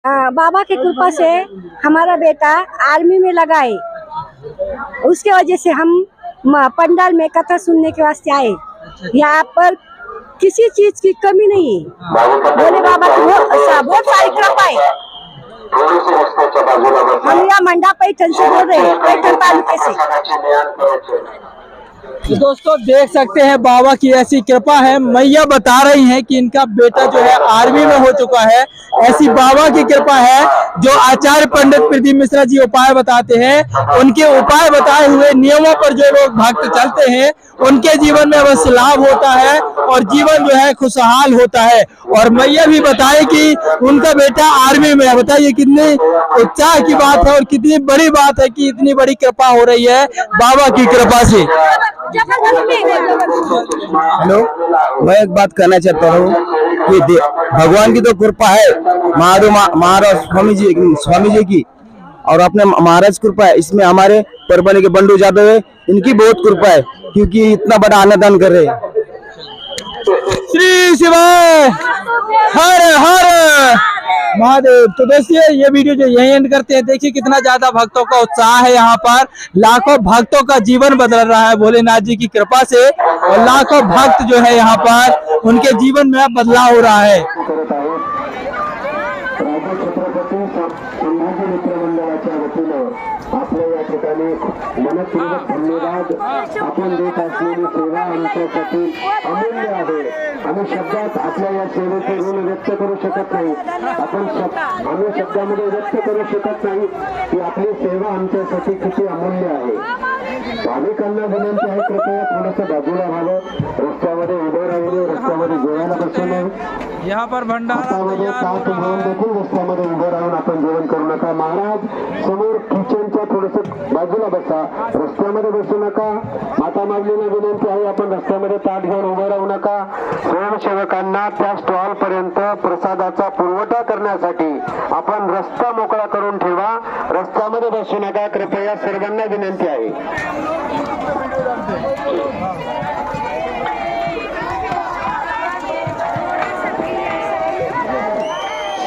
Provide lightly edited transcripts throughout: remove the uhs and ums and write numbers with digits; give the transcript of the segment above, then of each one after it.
बाबा की कृपा से हमारा बेटा आर्मी में लगा है। उसके वजह से हम पंडाल में कथा सुनने के वास्ते आए। यहाँ पर किसी चीज की कमी नहीं है। भोले बाबा की बहुत सारी कृपा है। हम यहाँ मंडा पैठन से बोल रहे हैं, पैठन तालुके से। तो दोस्तों देख सकते हैं बाबा की ऐसी कृपा है। मैया बता रही हैं कि इनका बेटा जो है आर्मी में हो चुका है। ऐसी बाबा की कृपा है। जो आचार्य पंडित प्रदीप मिश्रा जी उपाय बताते हैं, उनके उपाय बताए हुए नियमों पर जो लोग भक्त चलते हैं उनके जीवन में अवश्य लाभ होता है और जीवन जो है खुशहाल होता है। और मैया भी बताए कि उनका बेटा आर्मी में है। बताइए कितनी उत्साह की बात है और कितनी बड़ी बात है कि इतनी बड़ी कृपा हो रही है बाबा की कृपा से। हेलो, मैं एक बात कहना चाहता हूँ कि भगवान की तो कृपा है, महाराज स्वामी जी की और अपने महाराज कृपा है। इसमें हमारे परभणी के बंडू यादव है, इनकी बहुत कृपा है क्योंकि इतना बड़ा अन्नदान कर रहे हैं। श्री शिवाय हर हर महादेव। तो दोस्तों ये वीडियो जो यही एंड करते हैं। देखिए कितना ज्यादा भक्तों का उत्साह है। यहाँ पर लाखों भक्तों का जीवन बदल रहा है भोलेनाथ जी की कृपा से और लाखों भक्त जो है यहाँ पर उनके जीवन में बदलाव हो रहा है। आपल्या या ठिकाणी मनपूर्वक धन्यवाद। आपण देत असलेली सेवा आमच्यासाठी अमूल्य आहे। आम्ही शब्दात आपल्या या सेवेचे ऋण व्यक्त करू शकत नाही। आम्ही शब्दामध्ये व्यक्त करू शकत नाही की आपली सेवा आमच्यासाठी किती अमूल्य आहे। भाविकांना विनंती आहे, कृपया थोडंसं बाजूला व्हावं, रस्त्यामध्ये उभं राहिलं, रस्त्यामध्ये जेवायला बसू नये। यहाँ पर भंडारा साथ म्हणून देखील रस्त्यामध्ये उभं राहून आपण जेवण करू नका। महाराज समोर किचनच्या थोडस बाजूला बसा, रस्त्यामध्ये बसू नका। माता माऊलीला विनंती आहे, आपण रस्त्यामध्ये ताट घेऊन उभं राहू नका। स्वयंसेवकांना त्या स्टॉल पर्यंत प्रसादाचा पुरवठा करण्यासाठी आपण रस्ता मोकळा करून ठेवा, रस्त्यामध्ये बसू नका, कृपया सर्वांना विनंती आहे।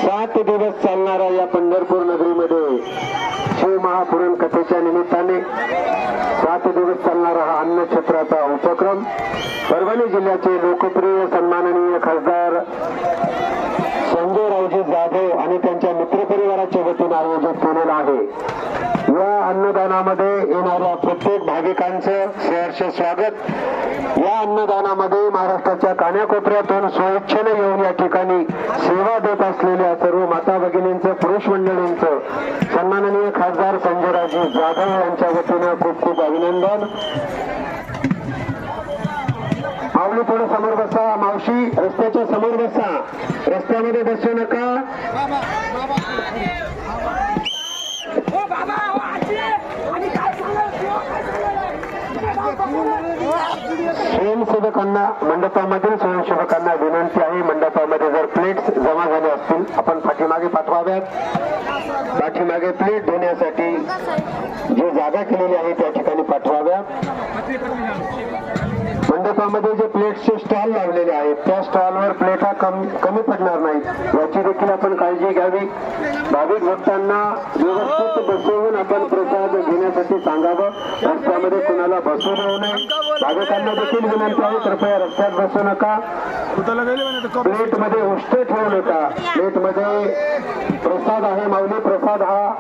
7 दिवस चालणाऱ्या या पंढरपूर नगरीमध्ये शिव महापुराण कथेच्या निमित्ताने 7 दिवस चालणारा हा अन्नछत्राचा उपक्रम परभणी जिल्ह्याचे लोकप्रिय सन्माननीय खासदार संजय रावजी जाधव आणि त्यांच्या मित्रपरिवाराच्या वतीने आयोजित केलेला आहे। या अन्नदानामध्ये येणाऱ्या प्रत्येक भाविकांचं सहर्ष स्वागत। या अन्नदानामध्ये महाराष्ट्राच्या कानाकोपऱ्यातून स्वेच्छेने येऊन या ठिकाणी सेवा देत असलेल्या सर्व माता भगिनींचं, पुरुष मंडळींचं सन्माननीय खासदार संजयरावजी जाधव यांच्या वतीने खूप खूप अभिनंदन। माऊली थोडं समोर बसा, मावशी रस्त्याच्या समोर बसा, रस्त्यामध्ये बसू नका। स्वयंसेवकांना, मंडपामधील स्वयंसेवकांना विनंती आहे, मंडपामध्ये जर प्लेट्स जमा झाले असतील आपण पाठीमागे पाठवाव्यात। पाठीमागे प्लेट देण्यासाठी जी जागा केलेली आहे त्या ठिकाणी पाठवाव्या। मंडपामध्ये जे प्लेट्सचे स्टॉल लावलेले आहेत त्या स्टॉलवर प्लेटा कमी पडणार नाहीत याची देखील आपण काळजी घ्यावी। भाविक भक्तांना व्यवस्थित बसवून आपण प्रसाद घेण्यासाठी सांगावं, रस्त्यामध्ये कुणाला बसू देऊ नये। भाविकांना देखील विनंती आहे, कृपया रस्त्यात बसू नका। प्लेटमध्ये उष्टे ठेवू नका। प्लेटमध्ये प्रसाद आहे, माऊली प्रसाद हा